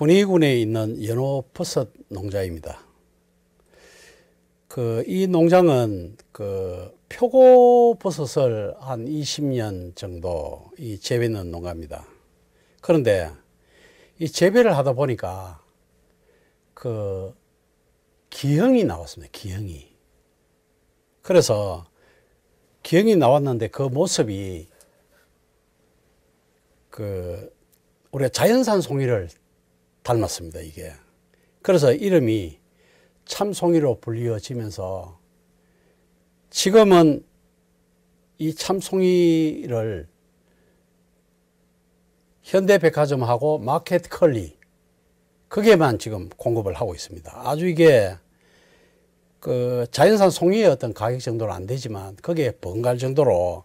군위군에 있는 연호버섯 농장입니다. 이 농장은 표고버섯을 한 20년 정도 재배하는 농가입니다. 그런데 이 재배를 하다 보니까 기형이 나왔습니다. 기형이. 그래서 기형이 나왔는데 그 모습이 우리가 자연산 송이를 닮았습니다, 이게. 그래서 이름이 참송이로 불리어지면서 지금은 이 참송이를 현대백화점하고 마켓컬리 거기에만 지금 공급을 하고 있습니다. 아주 이게 자연산 송이의 어떤 가격 정도는 안 되지만 거기에 번갈 정도로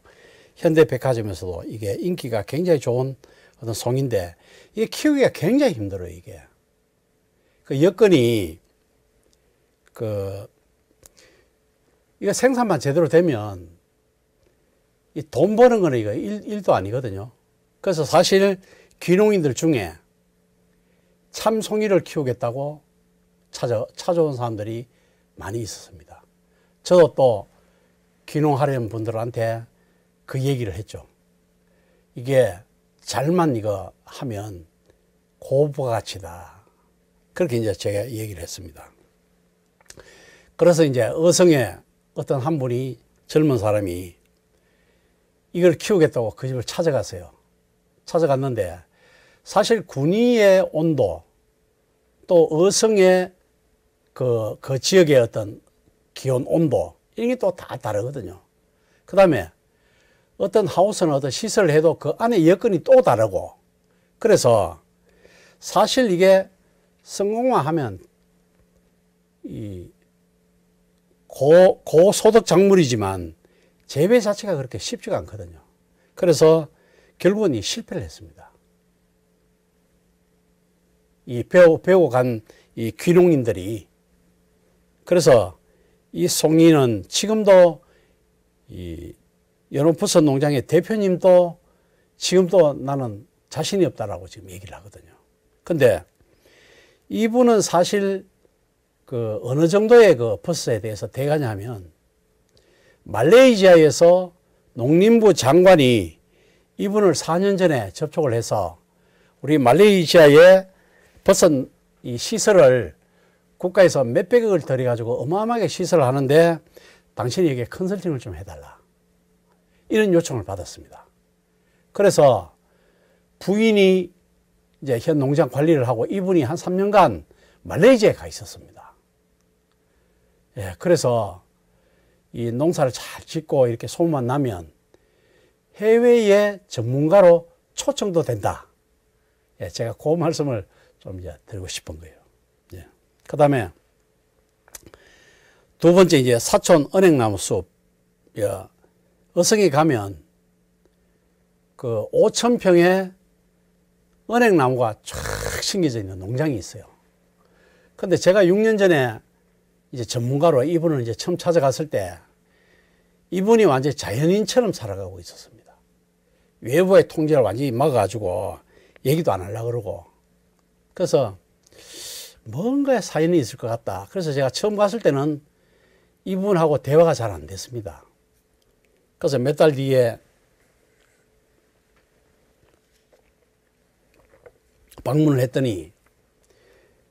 현대백화점에서도 이게 인기가 굉장히 좋은 어떤 송인데 이게 키우기가 굉장히 힘들어요. 이게 여건이 이거 생산만 제대로 되면 이 돈 버는 거는 이거 일도 아니거든요. 그래서 사실 귀농인들 중에 참송이를 키우겠다고 찾아온 사람들이 많이 있었습니다. 저도 또 귀농하려는 분들한테 그 얘기를 했죠. 이게 잘만 이거 하면 고부가치다. 그렇게 이제 제가 얘기를 했습니다. 그래서 이제 어성에 어떤 한 분이 젊은 사람이 이걸 키우겠다고 그 집을 찾아갔어요. 찾아갔는데 사실 군위의 온도 또 어성의 그 지역의 어떤 기온 온도 이런 게 또 다 다르거든요. 그 다음에 어떤 하우스는 어떤 시설을 해도 그 안에 여건이 또 다르고 그래서 사실 이게 성공화하면 이 고소득 작물이지만 재배 자체가 그렇게 쉽지가 않거든요. 그래서 결국은 실패를 했습니다. 이 배우고 간 이 귀농인들이 그래서 이 송이는 지금도 이 연호버섯 농장의 대표님도 지금도 나는 자신이 없다라고 지금 얘기를 하거든요. 근데 이분은 사실 어느 정도의 버섯에 대해서 대가냐 하면 말레이시아에서 농림부 장관이 이분을 4년 전에 접촉을 해서 우리 말레이시아의 버섯 이 시설을 국가에서 몇백억을 들여가지고 어마어마하게 시설을 하는데 당신이 여기에 컨설팅을 좀 해달라. 이런 요청을 받았습니다. 그래서 부인이 이제 현 농장 관리를 하고 이분이 한 3년간 말레이시아에 가 있었습니다. 예, 그래서 이 농사를 잘 짓고 이렇게 소문만 나면 해외의 전문가로 초청도 된다. 예, 제가 그 말씀을 좀 이제 드리고 싶은 거예요. 예. 그 다음에 두 번째 이제 사촌 은행나무 숲. 예. 어성에 가면 5,000평의 은행나무가 쫙 심겨져 있는 농장이 있어요. 근데 제가 6년 전에 이제 전문가로 이분을 이제 처음 찾아갔을 때 이분이 완전히 자연인처럼 살아가고 있었습니다. 외부의 통제를 완전히 막아가지고 얘기도 안 하려고 그러고. 그래서 뭔가의 사연이 있을 것 같다. 그래서 제가 처음 갔을 때는 이분하고 대화가 잘 안 됐습니다. 그래서 몇 달 뒤에 방문을 했더니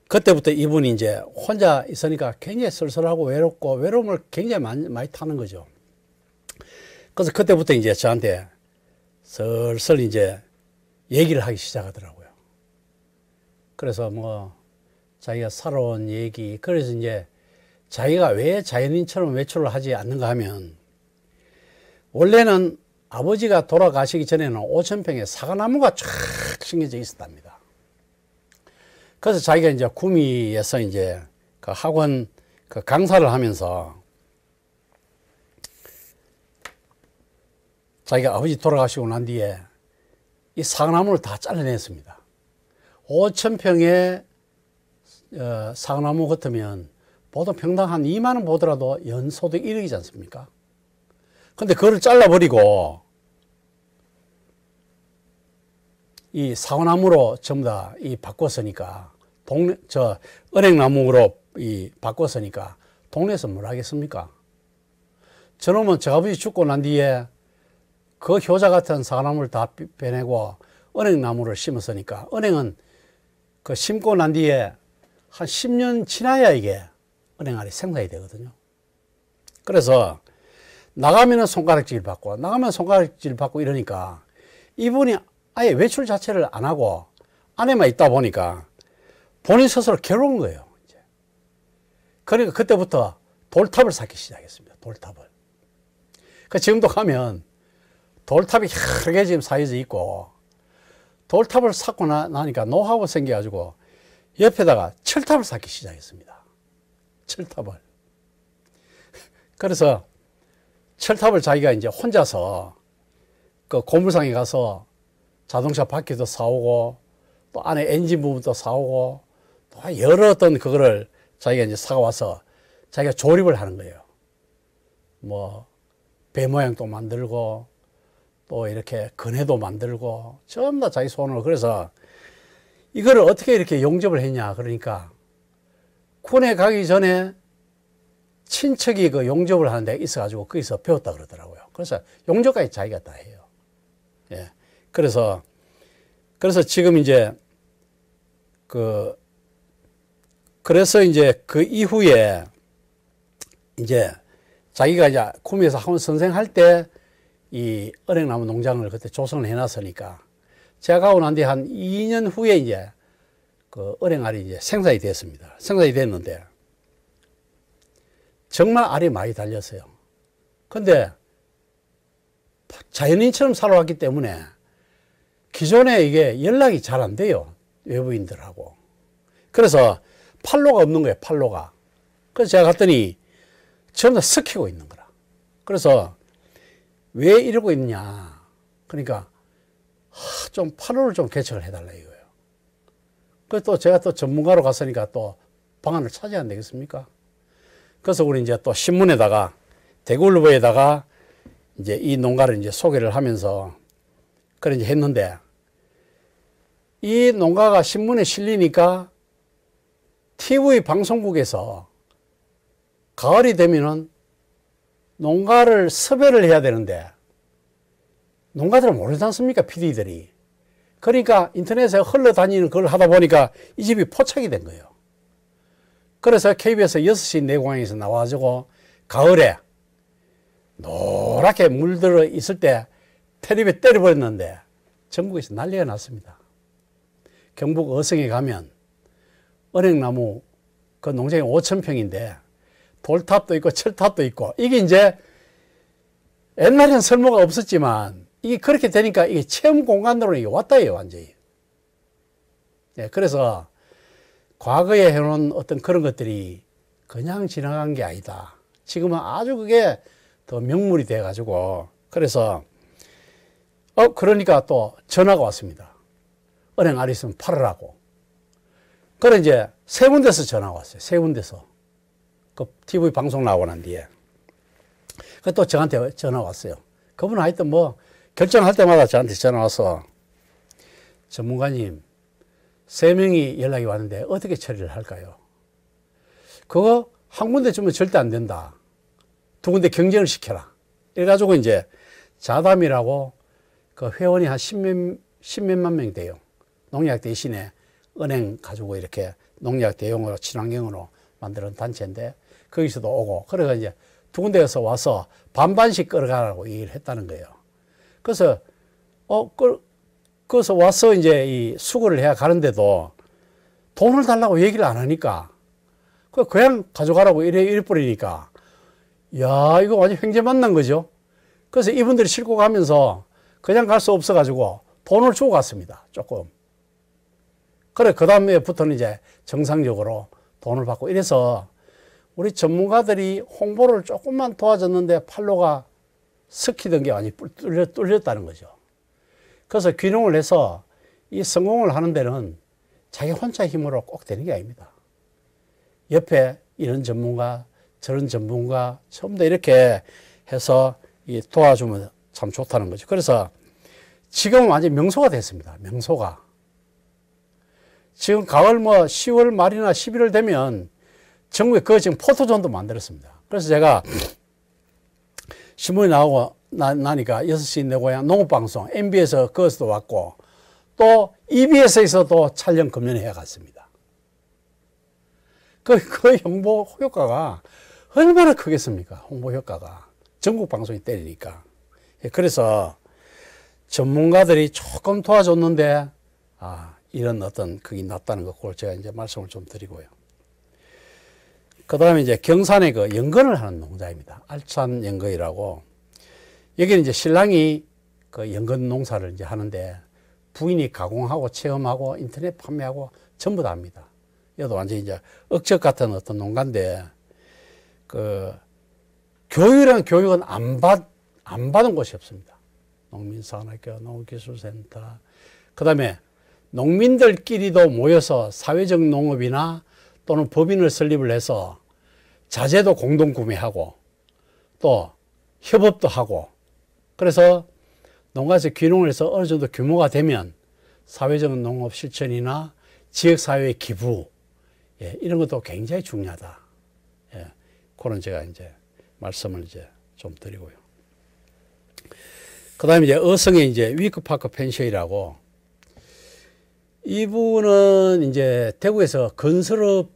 그때부터 이분이 이제 혼자 있으니까 굉장히 쓸쓸하고 외롭고 외로움을 굉장히 많이 타는 거죠. 그래서 그때부터 이제 저한테 슬슬 이제 얘기를 하기 시작하더라고요. 그래서 자기가 살아온 얘기, 그래서 이제 자기가 왜 자연인처럼 외출을 하지 않는가 하면 원래는 아버지가 돌아가시기 전에는 5,000평의 사과나무가 쫙 심겨져 있었답니다. 그래서 자기가 이제 구미에서 이제 그 학원 강사를 하면서 자기가 아버지 돌아가시고 난 뒤에 이 사과나무를 다 잘라냈습니다. 5,000평의 사과나무 같으면 보통 평당 한 2만 원 보더라도 연소득 1억이지 않습니까? 근데 그걸 잘라버리고 이 사과나무로 전부 다 바꿨으니까 은행나무로 바꿨으니까 동네에서 뭘 하겠습니까? 저놈은 저 아버지 죽고 난 뒤에 그 효자 같은 사과나무를 다 빼내고 은행나무를 심었으니까 은행은 그 심고 난 뒤에 한 10년 지나야 이게 은행알이 생산이 되거든요. 그래서 나가면은 손가락질 받고 나가면 손가락질 받고 이러니까 이분이 아예 외출 자체를 안 하고 안에만 있다 보니까 본인 스스로 괴로운 거예요. 이제. 그러니까 그때부터 돌탑을 쌓기 시작했습니다. 돌탑을. 그 지금도 가면 돌탑이 여러 개 지금 쌓여져 있고 돌탑을 쌓고 나니까 노하우가 생겨가지고 옆에다가 철탑을 쌓기 시작했습니다. 철탑을. 그래서 철탑을 자기가 이제 혼자서 그 고물상에 가서 자동차 바퀴도 사오고 또 안에 엔진 부분도 사오고 또 여러 어떤 그거를 자기가 이제 사와서 자기가 조립을 하는 거예요. 뭐 배 모양도 만들고 또 이렇게 그네도 만들고 전부 다 자기 손으로. 그래서 이거를 어떻게 이렇게 용접을 했냐 그러니까 군에 가기 전에 친척이 그 용접을 하는 데가 있어가지고 거기서 배웠다 그러더라고요. 그래서 용접까지 자기가 다 해요. 예. 그래서 지금 이제 그래서 이제 그 이후에 이제 자기가 이제 구미에서 학원 선생할 때 이 은행나무 농장을 그때 조성을 해놨으니까 제가 가고 난 뒤 한 2년 후에 이제 그 은행알이 이제 생산이 됐습니다. 생산이 됐는데 정말 알이 많이 달렸어요. 근데 자연인처럼 살아왔기 때문에 기존에 이게 연락이 잘 안 돼요. 외부인들하고. 그래서 판로가 없는 거예요. 판로가. 그래서 제가 갔더니 전부 다 섞이고 있는 거라. 그래서 왜 이러고 있냐. 그러니까 좀 판로를 좀 개척을 해달라 이거예요. 그래서 또 제가 또 전문가로 갔으니까 또 방안을 찾아야 안 되겠습니까? 그래서 우리 이제 또 신문에다가 대구일보에다가 이제 이 농가를 이제 소개를 하면서 그래 이제 했는데 이 농가가 신문에 실리니까 TV 방송국에서 가을이 되면은 농가를 섭외를 해야 되는데 농가들은 모르지 않습니까? PD들이. 그러니까 인터넷에 흘러다니는 걸 하다 보니까 이 집이 포착이 된 거예요. 그래서 KBS 6시 내공항에서 나와가지고 가을에 노랗게 물들어 있을 때 텔레비에 때려버렸는데 전국에서 난리가 났습니다. 경북 어성에 가면 은행나무 그 농장이 5,000평인데 돌탑도 있고 철탑도 있고 이게 이제 옛날에는 설모가 없었지만 이게 그렇게 되니까 이게 체험 공간으로 이게 왔다예요, 완전히. 네, 그래서 과거에 해놓은 어떤 그런 것들이 그냥 지나간 게 아니다. 지금은 아주 그게 더 명물이 돼가지고 그래서 그러니까 또 전화가 왔습니다. 은행 알이 있으면 팔으라고. 그래 이제 세 군데서 전화가 왔어요. 세 군데서. 그 TV 방송 나오고 난 뒤에. 그 또 저한테 전화 왔어요. 그분은 하여튼 뭐 결정할 때마다 저한테 전화 와서 전문가님 3명이 연락이 왔는데 어떻게 처리를 할까요? 그거 한 군데 주면 절대 안 된다. 2군데 경쟁을 시켜라. 이래가지고 이제 자담이라고 그 회원이 한 10몇만 명 돼요. 농약 대신에 은행 가지고 이렇게 농약 대용으로 친환경으로 만드는 단체인데 거기서도 오고 그래서 이제 2군데에서 와서 반반씩 끌어가라고 얘기를 했다는 거예요. 그래서 그래서 와서 이제 이 수거를 해야 가는데도 돈을 달라고 얘기를 안 하니까 그냥 가져가라고 이래 버리니까 야 이거 완전 횡재 만난 거죠. 그래서 이분들이 싣고 가면서 그냥 갈 수 없어 가지고 돈을 주고 갔습니다. 조금. 그래 그 다음에부터는 이제 정상적으로 돈을 받고 이래서 우리 전문가들이 홍보를 조금만 도와줬는데 판로가 섞이던 게 완전히 뚫렸다는 거죠. 그래서 균형을 해서 이 성공을 하는 데는 자기 혼자 힘으로 꼭 되는 게 아닙니다. 옆에 이런 전문가 저런 전문가 전부 다 이렇게 해서 도와주면 참 좋다는 거죠. 그래서 지금은 완전히 명소가 됐습니다. 명소가. 지금 가을 뭐 10월 말이나 11월 되면 전국에 그 지금 포토존도 만들었습니다. 그래서 제가 신문이 나오고 나니까 6시 내 고향 농업방송 MB에서 거기서도 왔고 또 EBS에서도 촬영 금연해 갔습니다. 그 홍보 효과가 얼마나 크겠습니까? 홍보 효과가. 전국 방송이 때리니까. 그래서 전문가들이 조금 도와줬는데, 이런 어떤 그게 났다는 거, 그걸 제가 이제 말씀을 좀 드리고요. 그 다음에 이제 경산에 그 연근을 하는 농자입니다. 알찬 연근이라고. 여기는 이제 신랑이 그 연근 농사를 이제 하는데 부인이 가공하고 체험하고 인터넷 판매하고 전부 다 합니다. 이것도 완전히 이제 억척 같은 어떤 농가인데, 그, 교육이라는 교육은 안 받은 곳이 없습니다. 농민사관학교, 농업기술센터. 그 다음에 농민들끼리도 모여서 사회적 농업이나 또는 법인을 설립을 해서 자재도 공동 구매하고 또 협업도 하고 그래서 농가에서 귀농을 해서 어느 정도 규모가 되면 사회적 농업 실천이나 지역사회의 기부, 이런 것도 굉장히 중요하다. 그런 제가 이제 말씀을 이제 좀 드리고요. 그 다음에 이제 어성의 이제 위크파크 펜션이라고, 이분은 이제 대구에서 건설업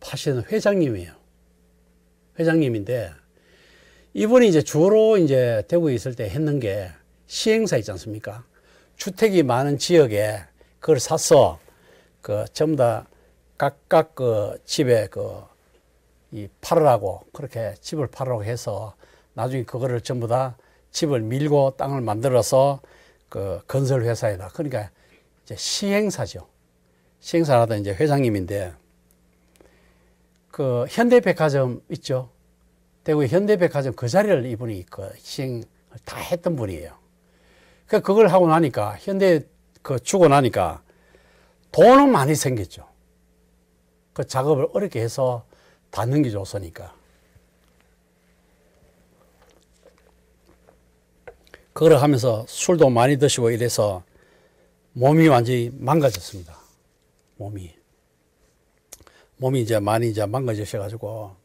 하시는 회장님이에요. 회장님인데, 이분이 이제 주로 이제 대구에 있을 때 했는 게 시행사 있지 않습니까? 주택이 많은 지역에 그걸 사서 그 전부 다 각각 그 집에 팔으라고, 그렇게 집을 팔으라고 해서 나중에 그거를 전부 다 집을 밀고 땅을 만들어서 그 건설회사에다, 그러니까 이제 시행사죠. 시행사 하던 이제 회장님인데, 그 현대백화점 있죠. 대구의 현대백화점 그 자리를 이분이 그 시행을 다 했던 분이에요. 그걸 하고 나니까, 현대 주고 나니까 돈은 많이 생겼죠. 그 작업을 어렵게 해서 다 넘겨줬으니까. 그걸 하면서 술도 많이 드시고 이래서 몸이 완전히 망가졌습니다. 몸이 이제 많이 이제 망가지셔가지고,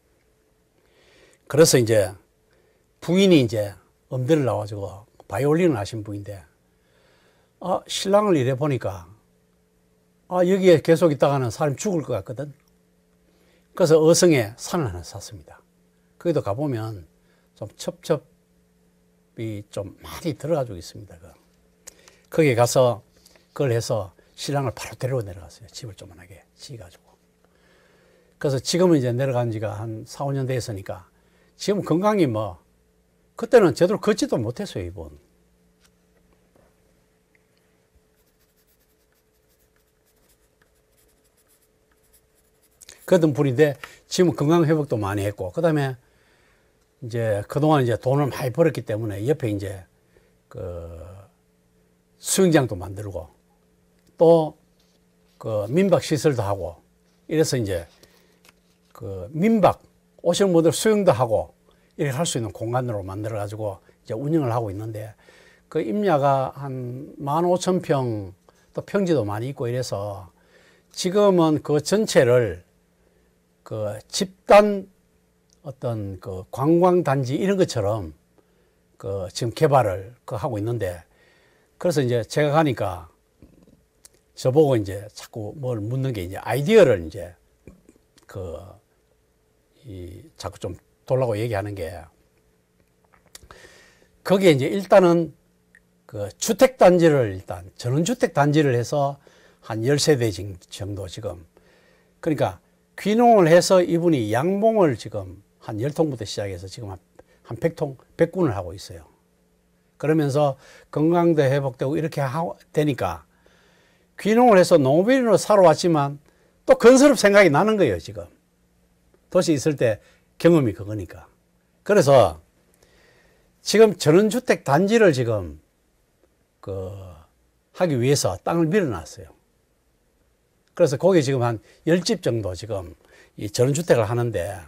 그래서 이제 부인이 이제 엄대를 나와가지고 바이올린을 하신 분인데, 신랑을 이래 보니까, 여기에 계속 있다가는 사람이 죽을 것 같거든. 그래서 어성에 산을 하나 샀습니다. 거기도 가보면 좀 첩첩이 좀 많이 들어가지고 있습니다. 거기에 가서 그걸 해서 신랑을 바로 데리고 내려갔어요. 집을 조그만하게 지어가지고. 그래서 지금은 이제 내려간 지가 한 4, 5년 됐으니까 지금 건강이 뭐, 그때는 제대로 걷지도 못했어요, 이분. 그런 분인데 지금 건강 회복도 많이 했고, 그 다음에 이제 그동안 이제 돈을 많이 벌었기 때문에 옆에 이제 그 수영장도 만들고 또 그 민박 시설도 하고, 이래서 이제 그 민박 오시는 분들 수영도 하고 이렇게 할 수 있는 공간으로 만들어 가지고 이제 운영을 하고 있는데, 그 임야가 한 15,000평 또 평지도 많이 있고 이래서 지금은 그 전체를 그 집단 어떤 그 관광단지 이런 것처럼 그 지금 개발을 하고 있는데, 그래서 이제 제가 가니까 저보고 이제 자꾸 뭘 묻는 게, 이제 아이디어를 이제 자꾸 좀 돌라고 얘기하는 게, 거기에 이제 일단은 그 주택단지를 일단 전원주택단지를 해서 한 10세대 정도 지금, 그러니까 귀농을 해서 이분이 양봉을 지금 한 10통부터 시작해서 지금 한 100통, 100군을 하고 있어요. 그러면서 건강도 회복되고 이렇게 되니까 귀농을 해서 농업인으로 살아왔지만 또 건설업 생각이 나는 거예요, 지금. 도시 있을 때 경험이 그거니까. 그래서 지금 전원주택 단지를 지금 하기 위해서 땅을 밀어놨어요. 그래서 거기 지금 한 10집 정도 지금 이 전원주택을 하는데,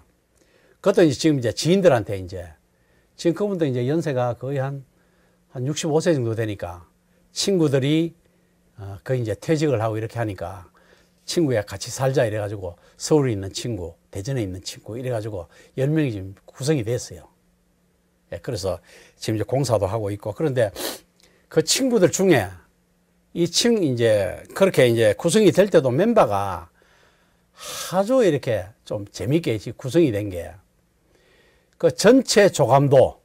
그것도 이제 지금 이제 지인들한테 이제, 지금 그분도 이제 연세가 거의 한 65세 정도 되니까 친구들이 거의 이제 퇴직을 하고 이렇게 하니까 친구야 같이 살자 이래가지고 서울에 있는 친구, 대전에 있는 친구 이래가지고 10명이 지금 구성이 됐어요. 예, 그래서 지금 이제 공사도 하고 있고 그런데 그 친구들 중에 이제 그렇게 이제 구성이 될 때도 멤버가 아주 이렇게 좀 재밌게 구성이 된 게 그 전체 조감도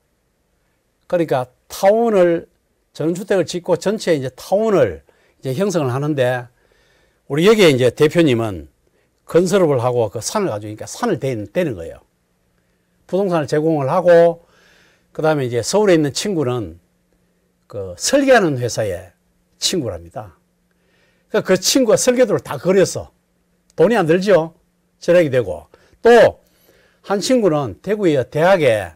그러니까 타운을 전원주택을 짓고 전체 이제 타운을 이제 형성을 하는데 우리 여기에 이제 대표님은 건설업을 하고 그 산을 가지고 산을 대는 거예요. 부동산을 제공을 하고 그 다음에 이제 서울에 있는 친구는 그 설계하는 회사의 친구랍니다. 그 친구가 설계도를 다 그렸어. 돈이 안 들죠? 절약이 되고. 또 한 친구는 대구의 대학에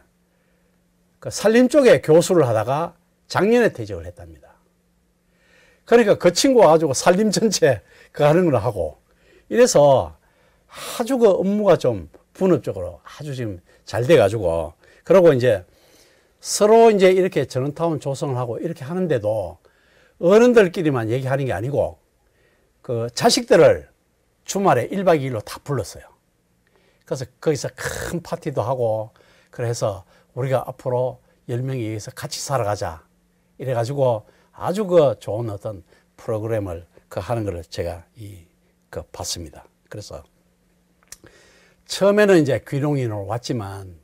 그 산림 쪽에 교수를 하다가 작년에 퇴직을 했답니다. 그러니까 그 친구가 가지고 산림 전체 그 하는 걸 하고 이래서 아주 그 업무가 좀 분업적으로 아주 지금 잘 돼가지고 그러고 이제 서로 이제 이렇게 전원타운 조성을 하고 이렇게 하는데도 어른들끼리만 얘기하는 게 아니고 그 자식들을 주말에 1박 2일로 다 불렀어요. 그래서 거기서 큰 파티도 하고 그래서 우리가 앞으로 10명이 여기서 같이 살아가자 이래가지고 아주 그 좋은 어떤 프로그램을 그 하는 걸 제가 그 봤습니다. 그래서 처음에는 이제 귀농인으로 왔지만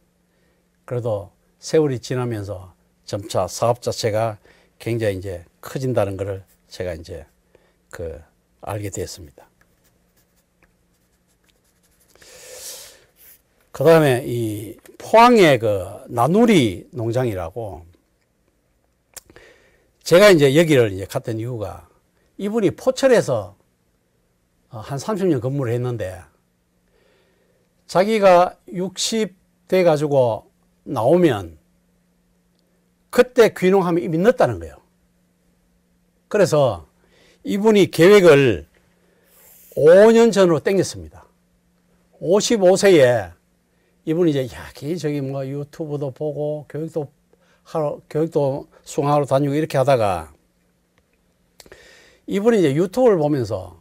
그래도 세월이 지나면서 점차 사업 자체가 굉장히 이제 커진다는 것을 제가 이제 그 알게 됐습니다. 그 다음에 이 포항의 그 나누리 농장이라고 제가 이제 여기를 이제 갔던 이유가 이분이 포철에서 한 30년 근무를 했는데 자기가 60 돼 가지고 나오면 그때 귀농하면 이미 늦다는 거예요. 그래서 이분이 계획을 5년 전으로 당겼습니다. 55세에 이분이 이제 저기 뭐 유튜브도 보고 교육도 수강하러 다니고 이렇게 하다가 이분이 이제 유튜브를 보면서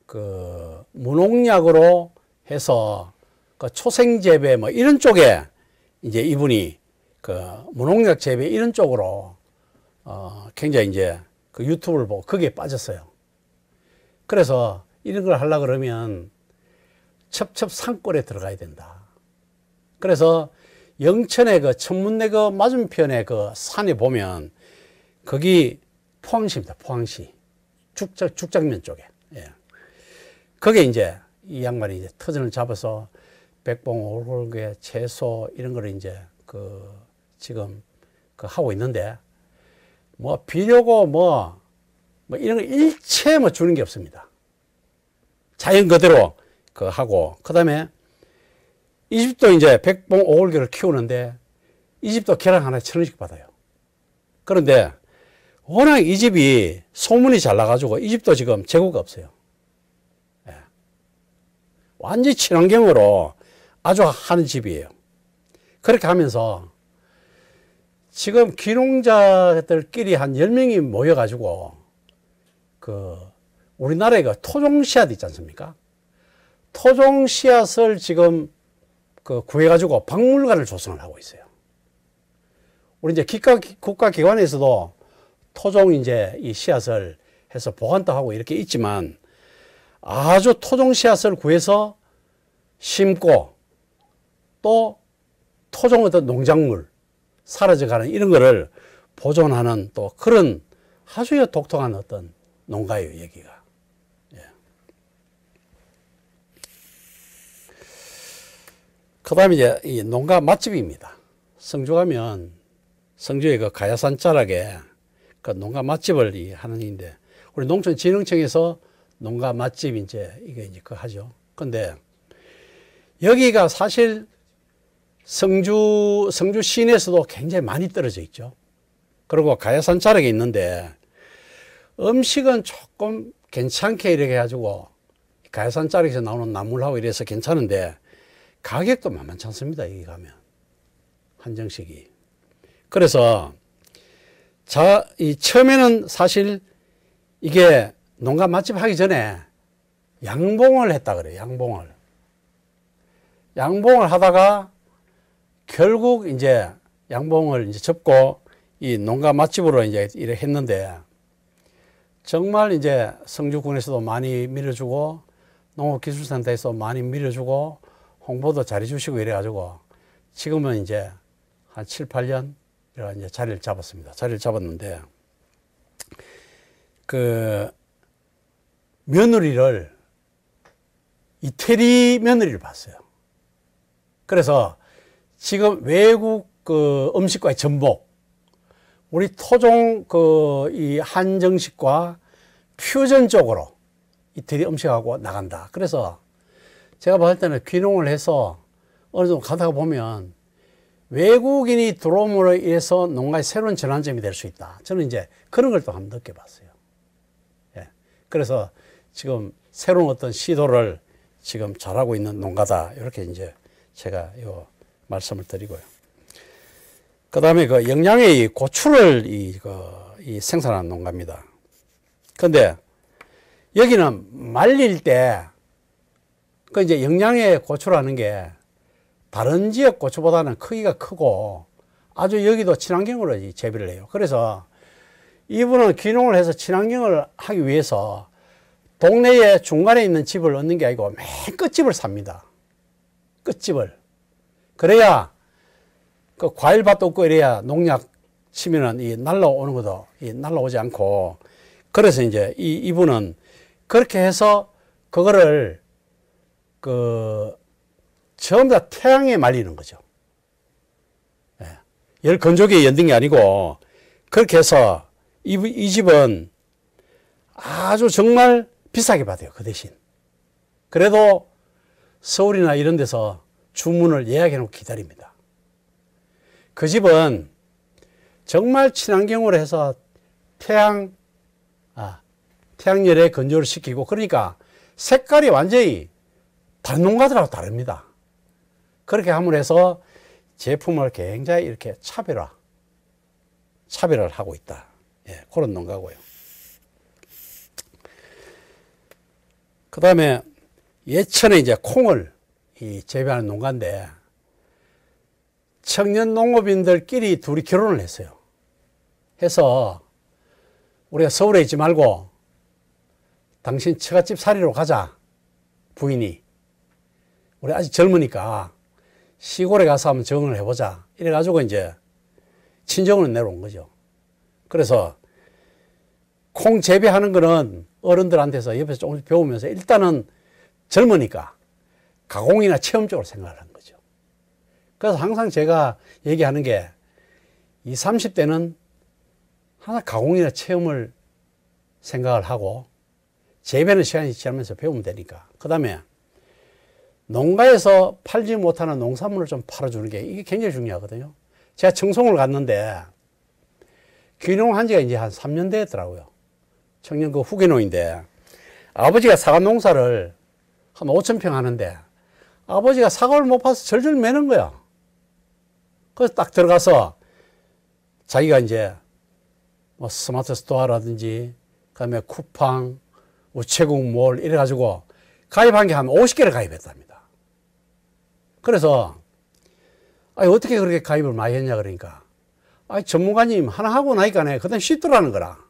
그 무농약으로 해서 그 초생 재배 뭐 이런 쪽에 이제 이분이 그 무농약 재배 이런 쪽으로 굉장히 이제 그 유튜브를 보고 거기에 빠졌어요. 그래서 이런 걸 하려고 그러면 첩첩산골에 들어가야 된다. 그래서 영천의 그 천문대 그 맞은편에 그 산에 보면 거기 포항시입니다. 포항시. 죽작면 쪽에. 예. 거기에 이제 이 양반이 이제 터전을 잡아서 백봉, 오골계, 채소 이런 거를 이제 그 지금 그 하고 있는데 뭐 비료고 뭐 이런 거 일체 뭐 주는 게 없습니다. 자연 그대로 그 하고 그다음에 이 집도 이제 백봉, 오골계를 키우는데 이 집도 계란 하나에 1,000원씩 받아요. 그런데 워낙 이 집이 소문이 잘 나가지고 이 집도 지금 재고가 없어요. 예. 완전히 친환경으로 아주 하는 집이에요. 그렇게 하면서 지금 귀농자들끼리 한 10명이 모여가지고 그 우리나라에 그 토종 씨앗 있지 않습니까? 토종 씨앗을 지금 그 구해가지고 박물관을 조성을 하고 있어요. 우리 이제 국가기관에서도 토종 이제 이 씨앗을 해서 보관도 하고 이렇게 있지만 아주 토종 씨앗을 구해서 심고 또 토종 어떤 농작물 사라져가는 이런 거를 보존하는 또 그런 아주 독특한 어떤 농가예요, 여기가. 예. 그 다음에 이제 이 농가 맛집입니다. 성주 가면 성주의 그 가야산 자락에 그 농가 맛집을 하는 인데 우리 농촌진흥청에서 농가 맛집 이제 이게 그 하죠. 근데 여기가 사실 성주 시내에서도 굉장히 많이 떨어져 있죠. 그리고 가야산 자락에 있는데 음식은 조금 괜찮게 이렇게 해가지고 가야산 자락에서 나오는 나물하고 이래서 괜찮은데 가격도 만만치 않습니다. 여기 가면 한정식이. 그래서 처음에는 사실 이게 농가 맛집 하기 전에 양봉을 했다 그래요. 양봉을 하다가 결국 이제 양봉을 이제 접고 이 농가 맛집으로 이제 일을 했는데 정말 이제 성주군에서도 많이 밀어주고 농업기술센터에서 많이 밀어주고 홍보도 잘해주시고 이래가지고 지금은 이제 한 7, 8년 이제 자리를 잡았습니다. 자리를 잡았는데 그 며느리를 이태리 며느리를 봤어요. 그래서 지금 외국 그 음식과의 전복, 우리 토종 그 이 한정식과 퓨전 쪽으로 이태리 음식하고 나간다. 그래서 제가 봤을 때는 귀농을 해서 어느 정도 가다가 보면 외국인이 들어옴으로 인해서 농가의 새로운 전환점이 될 수 있다. 저는 이제 그런 걸 또 한번 느껴봤어요. 예. 그래서 지금 새로운 어떤 시도를 지금 잘하고 있는 농가다. 이렇게 이제 제가 요 말씀을 드리고요. 그 다음에 그 영양의 고추를 이 생산하는 농가입니다. 근데 여기는 말릴 때 그 이제 영양의 고추라는 게 다른 지역 고추보다는 크기가 크고 아주 여기도 친환경으로 재배를 해요. 그래서 이분은 귀농을 해서 친환경을 하기 위해서 동네에 중간에 있는 집을 얻는 게 아니고 맨 끝집을 삽니다. 끝집을. 그래야 그 과일밭도 없고 이래야 농약 치면은 이 날라오는 것도 이 날라오지 않고, 그래서 이제 이분은 그렇게 해서 그거를 그 전부 다 태양에 말리는 거죠. 예. 열 건조기에 연든 게 아니고 그렇게 해서 이 집은 아주 정말 비싸게 받아요. 그 대신. 그래도 서울이나 이런 데서 주문을 예약해 놓고 기다립니다. 그 집은 정말 친환경으로 해서 태양열에 건조를 시키고, 그러니까 색깔이 완전히 다른 농가들하고 다릅니다. 그렇게 함으로 해서 제품을 굉장히 이렇게 차별을 하고 있다. 예, 그런 농가고요. 그 다음에 예천에 이제 콩을 재배하는 농가인데, 청년 농업인들끼리 둘이 결혼을 했어요. 해서 우리가 서울에 있지 말고 당신 처갓집 살이로 가자. 부인이. 우리 아직 젊으니까 시골에 가서 한번 적응을 해보자. 이래가지고 이제 친정으로 내려온 거죠. 그래서 콩 재배하는 거는 어른들한테서 옆에서 조금씩 배우면서 일단은 젊으니까 가공이나 체험 쪽으로 생각을 하는 거죠. 그래서 항상 제가 얘기하는 게 20, 30대는 항상 가공이나 체험을 생각을 하고 재배는 시간이 지나면서 배우면 되니까. 그 다음에 농가에서 팔지 못하는 농산물을 좀 팔아주는 게 이게 굉장히 중요하거든요. 제가 청송을 갔는데 귀농한 지가 이제 한 3년 됐더라고요. 청년 그 후계노인데 아버지가 사과 농사를 한 5,000평 하는데 아버지가 사과를 못 파서 절절 매는 거야. 그래서 딱 들어가서 자기가 이제 뭐 스마트 스토어라든지 그다음에 쿠팡, 우체국 몰 이래가지고 가입한 게 한 50개를 가입했답니다. 그래서 어떻게 그렇게 가입을 많이 했냐 그러니까 전문가님 하나 하고 나니까 그다음 쉽더라는 거라.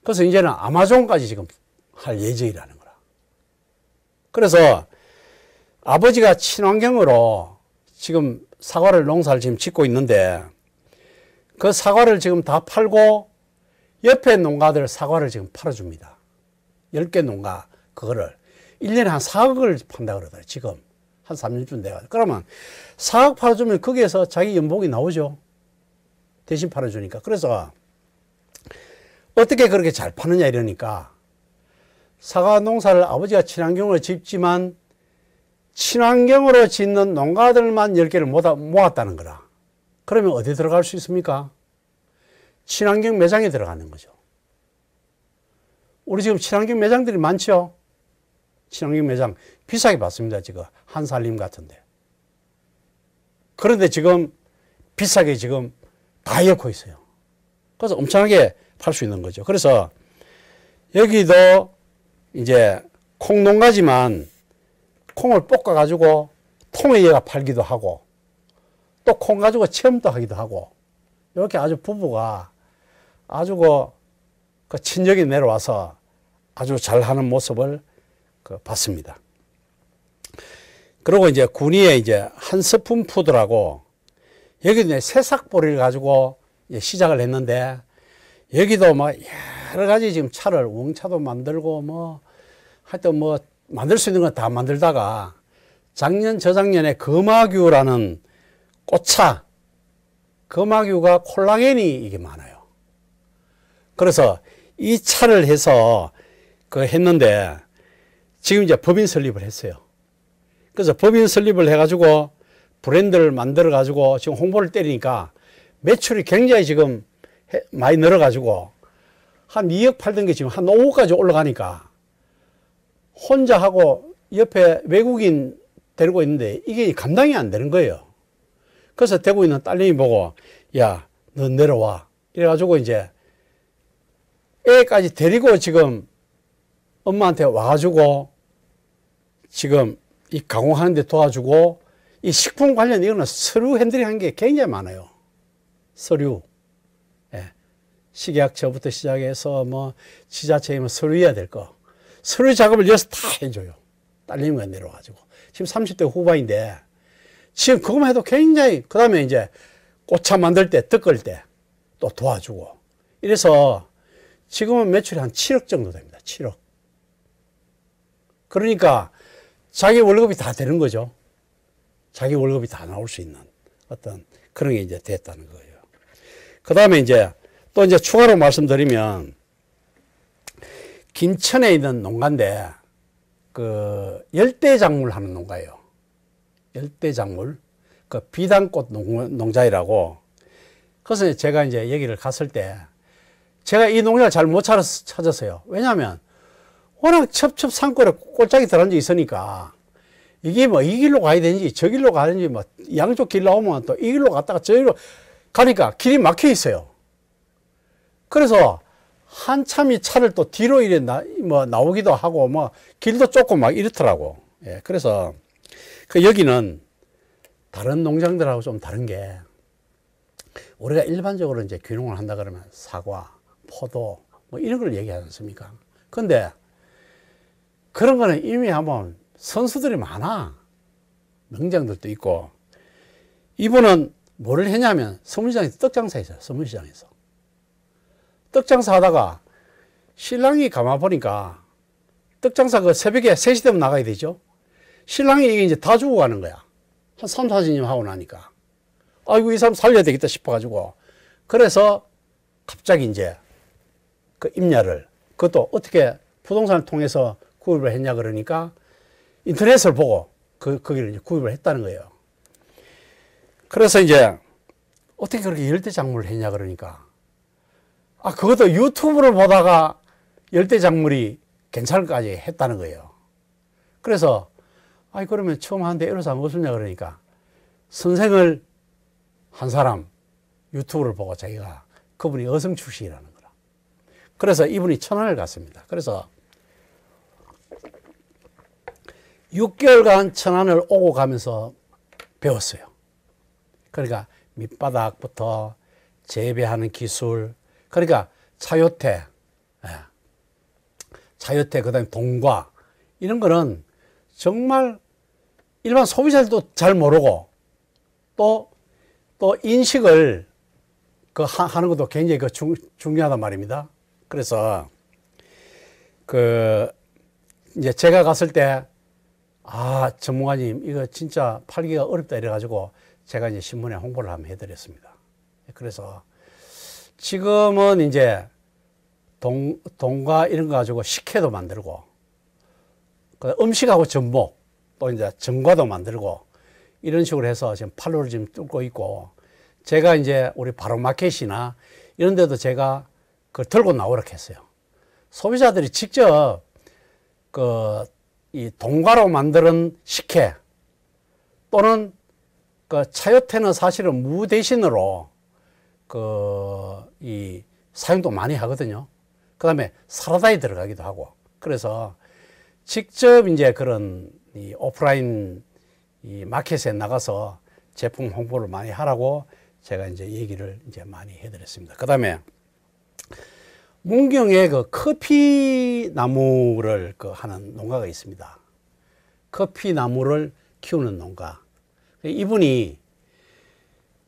그래서 이제는 아마존까지 지금 할 예정이라는 거라. 그래서 아버지가 친환경으로 지금 사과를 농사를 지금 짓고 있는데 그 사과를 지금 다 팔고 옆에 농가들 사과를 지금 팔아줍니다. 10개 농가 그거를 1년에 한 4억을 판다 그러더라고요. 지금 한 3년쯤 돼가지고. 그러면 4억 팔아주면 거기에서 자기 연봉이 나오죠. 대신 팔아주니까. 그래서 어떻게 그렇게 잘 파느냐 이러니까 사과 농사를 아버지가 친환경으로 짓지만 친환경으로 짓는 농가들만 10개를 모았다는 거라. 그러면 어디 들어갈 수 있습니까? 친환경 매장에 들어가는 거죠. 우리 지금 친환경 매장들이 많죠? 친환경 매장 비싸게 받습니다. 지금 한살림 같은데. 그런데 지금 비싸게 지금 다 엮고 있어요. 그래서 엄청나게 팔 수 있는 거죠. 그래서 여기도 이제 콩 농가지만 콩을 볶아 가지고 통에 얘가 팔기도 하고 또 콩 가지고 체험도 하기도 하고 이렇게 아주 부부가 아주 그 친정이 내려와서 아주 잘하는 모습을 봤습니다. 그리고 이제 군위에 이제 한스푼 푸드라고 여기 이제 새싹보리를 가지고 시작을 했는데 여기도 막 여러 가지 지금 차를 우엉차도 만들고 뭐 하여튼 뭐 만들 수 있는 건 다 만들다가 작년 저작년에 금화규라는 꽃차 금화규가 콜라겐이 이게 많아요. 그래서 이 차를 해서 했는데 지금 이제 법인 설립을 했어요. 그래서 법인 설립을 해가지고 브랜드를 만들어가지고 지금 홍보를 때리니까 매출이 굉장히 지금 많이 늘어가지고 한 2억 팔던 게 지금 한 5억까지 올라가니까 혼자 하고 옆에 외국인 데리고 있는데 이게 감당이 안 되는 거예요. 그래서 되고 있는 딸내미 보고 야, 너 내려와. 이래가지고 이제 애까지 데리고 지금 엄마한테 와가지고 지금 이 가공하는 데 도와주고 이 식품 관련 이거는 서류 핸들링 게 굉장히 많아요. 서류. 예. 식약처부터 시작해서 뭐 지자체에 서류 해야 될 거. 서류 작업을 여기서 다 해줘요. 딸내미가 내려와가지고. 지금 30대 후반인데 지금 그것만 해도 굉장히 그 다음에 이제 꽃차 만들 때, 뜯을 때 또 도와주고 이래서 지금은 매출이 한 7억 정도 됩니다. 7억. 그러니까 자기 월급이 다 되는 거죠. 자기 월급이 다 나올 수 있는 어떤 그런 게 이제 됐다는 거예요. 그 다음에 이제 또 이제 추가로 말씀드리면 김천에 있는 농가인데 그 열대작물 하는 농가예요. 열대작물. 그 비단꽃 농자이라고. 그래서 제가 이제 여기를 갔을 때 제가 이 농장을 잘 못 찾았어요. 왜냐하면 워낙 첩첩산골에 꼴짝이 들어앉아 있으니까 이게 뭐 이 길로 가야 되는지 저 길로 가는지 뭐 양쪽 길 나오면 또 이 길로 갔다가 저 길로 가니까 길이 막혀 있어요. 그래서 한참이 차를 또 뒤로 이래 나오기도 하고 뭐 길도 좁고 막 이렇더라고. 예, 그래서 여기는 다른 농장들하고 좀 다른 게 우리가 일반적으로 이제 귀농을 한다 그러면 사과, 포도 뭐 이런 걸 얘기하지 않습니까? 근데 그런 거는 이미 한번 선수들이 많아. 농장들도 있고. 이분은 뭐를 했냐면 서문시장에서 떡장사 했어요. 서문시장에서. 떡장사 하다가 신랑이 가만 보니까 떡장사 그 새벽에 3시 되면 나가야 되죠. 신랑이 이게 이제 다 주고 가는 거야. 한 3, 4년 하고 나니까. 아이고, 이 사람 살려야 되겠다 싶어가지고. 그래서 갑자기 이제 그 임야를, 그것도 어떻게 부동산을 통해서 구입을 했냐 그러니까 인터넷을 보고 거기를 이제 구입을 했다는 거예요. 그래서 이제 어떻게 그렇게 열대작물을 했냐 그러니까 그것도 유튜브를 보다가 열대작물이 괜찮을까지 했다는 거예요. 그래서 그러면 처음 하는데 이래서 무엇이냐 그러니까 선생을 한 사람 유튜브를 보고 자기가 그분이 어성 출신이라는 거라. 그래서 이분이 천안을 갔습니다. 그래서 6개월간 천안을 오고 가면서 배웠어요. 그러니까 밑바닥부터 재배하는 기술, 그러니까 차요태, 그다음에 동과 이런 거는 정말 일반 소비자들도 잘 모르고 또 인식을 하는 것도 굉장히 중요하단 말입니다. 그래서 이제 제가 갔을 때 전문가님 이거 진짜 팔기가 어렵다 이래가지고 제가 이제 신문에 홍보를 한번 해드렸습니다. 그래서 지금은 이제 동과 이런 거 가지고 식혜도 만들고 음식하고 전복 또 이제 전과도 만들고 이런 식으로 해서 지금 판로를 지금 뚫고 있고 제가 이제 우리 바로마켓이나 이런 데도 제가 그걸 들고 나오라고 했어요. 소비자들이 직접 이 동과로 만드는 식혜 또는 차요태는 사실은 무 대신으로 이 사용도 많이 하거든요. 그 다음에 사라다에 들어가기도 하고. 그래서 직접 이제 그런 이 오프라인 이 마켓에 나가서 제품 홍보를 많이 하라고 제가 이제 얘기를 이제 많이 해드렸습니다. 그 다음에 문경에 그 커피 나무를 그 하는 농가가 있습니다. 커피 나무를 키우는 농가. 이분이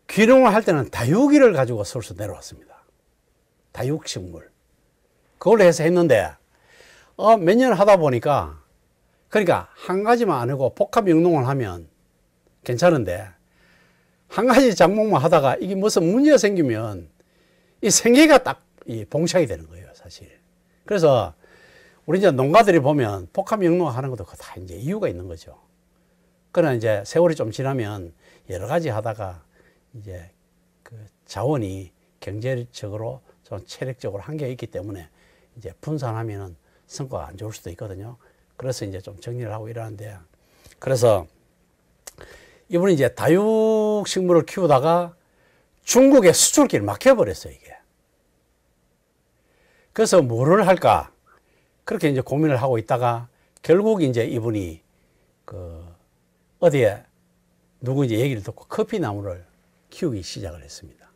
귀농을 할 때는 다육이를 가지고 서울서 내려왔습니다. 다육식물. 그걸로 해서 했는데, 몇 년 하다 보니까, 그러니까 한 가지만 안 하고 복합 영농을 하면 괜찮은데, 한 가지 작목만 하다가 이게 무슨 문제가 생기면 이 생계가 딱 이 봉착이 되는 거예요, 사실. 그래서 우리 이제 농가들이 보면 복합 영농 하는 것도 다 이제 이유가 있는 거죠. 그러나 이제 세월이 좀 지나면 여러 가지 하다가 이제 그 자원이 경제적으로 좀 체력적으로 한계가 있기 때문에 이제 분산하면은 성과가 안 좋을 수도 있거든요. 그래서 이제 좀 정리를 하고 이러는데, 그래서 이분이 이제 다육식물을 키우다가 중국에 수출길이 막혀버렸어요, 이게. 그래서 뭐를 할까? 그렇게 이제 고민을 하고 있다가 결국 이제 이분이 그 어디에 누구 이제 얘기를 듣고 커피 나무를 키우기 시작을 했습니다.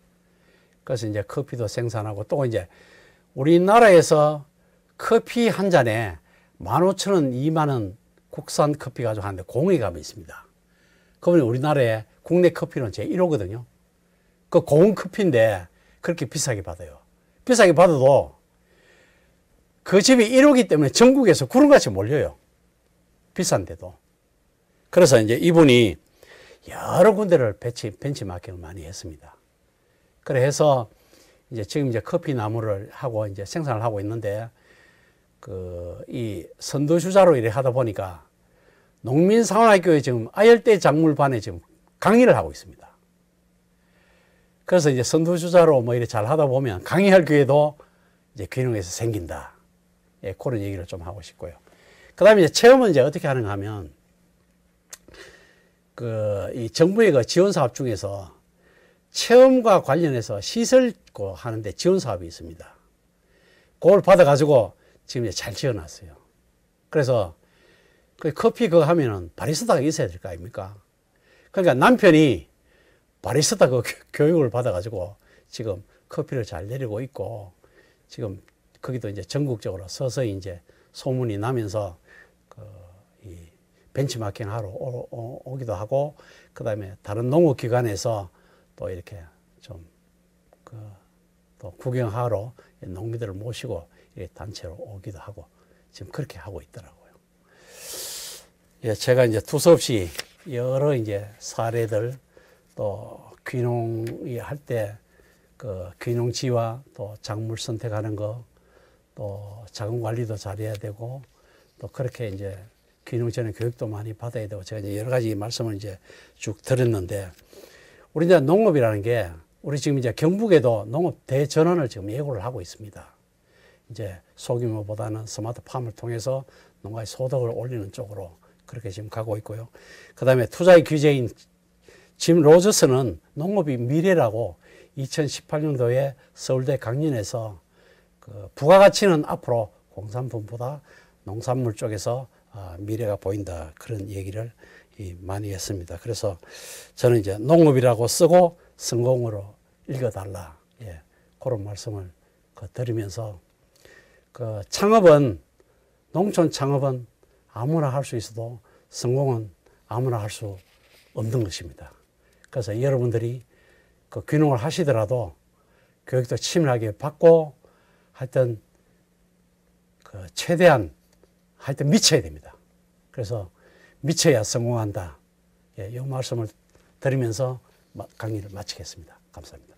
그래서 이제 커피도 생산하고 또 이제 우리나라에서 커피 한 잔에 15,000원, 20,000원 국산 커피 가지고 하는데 공익감이 있습니다. 그분이 우리나라에 국내 커피는 제1호거든요. 그 고운 커피인데 그렇게 비싸게 받아요. 비싸게 받아도 그 집이 1호기 때문에 전국에서 구름같이 몰려요. 비싼데도. 그래서 이제 이분이 여러 군데를 벤치마킹을 많이 했습니다. 그래 해서 이제 지금 이제 커피 나무를 하고 이제 생산을 하고 있는데, 이 선두주자로 이래 하다 보니까 농민사관학교에 지금 아열대 작물반에 지금 강의를 하고 있습니다. 그래서 이제 선두주자로 뭐 이래 잘 하다 보면 강의할 기회도 이제 귀농에서 생긴다. 예, 그런 얘기를 좀 하고 싶고요. 그 다음에 이제 체험은 이제 어떻게 하는가 하면, 이 정부의 그 지원 사업 중에서 체험과 관련해서 시설 하는데 지원 사업이 있습니다. 그걸 받아가지고 지금 이제 잘 지어놨어요. 그래서 그 커피 그거 하면은 바리스타가 있어야 될 거 아닙니까? 그러니까 남편이 바리스타 그 교육을 받아가지고 지금 커피를 잘 내리고 있고, 지금 거기도 이제 전국적으로 서서히 이제 소문이 나면서 이 벤치마킹 하러 오기도 하고, 그 다음에 다른 농업기관에서 또 이렇게 좀 또 구경하러 농민들을 모시고 단체로 오기도 하고 지금 그렇게 하고 있더라고요. 예, 제가 이제 두서없이 여러 이제 사례들, 또 귀농이 할 때 그 귀농지와 또 작물 선택하는 거, 또 자금 관리도 잘해야 되고, 또 그렇게 이제 귀농 전에 교육도 많이 받아야 되고, 제가 이제 여러 가지 말씀을 이제 쭉 드렸는데, 우리 이제 농업이라는 게, 우리 지금 이제 경북에도 농업 대전환을 지금 예고를 하고 있습니다. 이제 소규모보다는 스마트팜을 통해서 농가의 소득을 올리는 쪽으로 그렇게 지금 가고 있고요. 그 다음에 투자의 규제인 짐 로저스는 농업이 미래라고 2018년도에 서울대 강연에서 그 부가가치는 앞으로 공산품보다 농산물 쪽에서 미래가 보인다, 그런 얘기를 많이 했습니다. 그래서 저는 이제 농업이라고 쓰고 성공으로 읽어달라, 예, 그런 말씀을 드리면서, 창업은, 농촌 창업은 아무나 할 수 있어도 성공은 아무나 할 수 없는 것입니다. 그래서 여러분들이 귀농을 하시더라도 교육도 치밀하게 받고 하여튼 최대한 하여튼 미쳐야 됩니다. 그래서 미쳐야 성공한다. 예, 이 말씀을 드리면서 강의를 마치겠습니다. 감사합니다.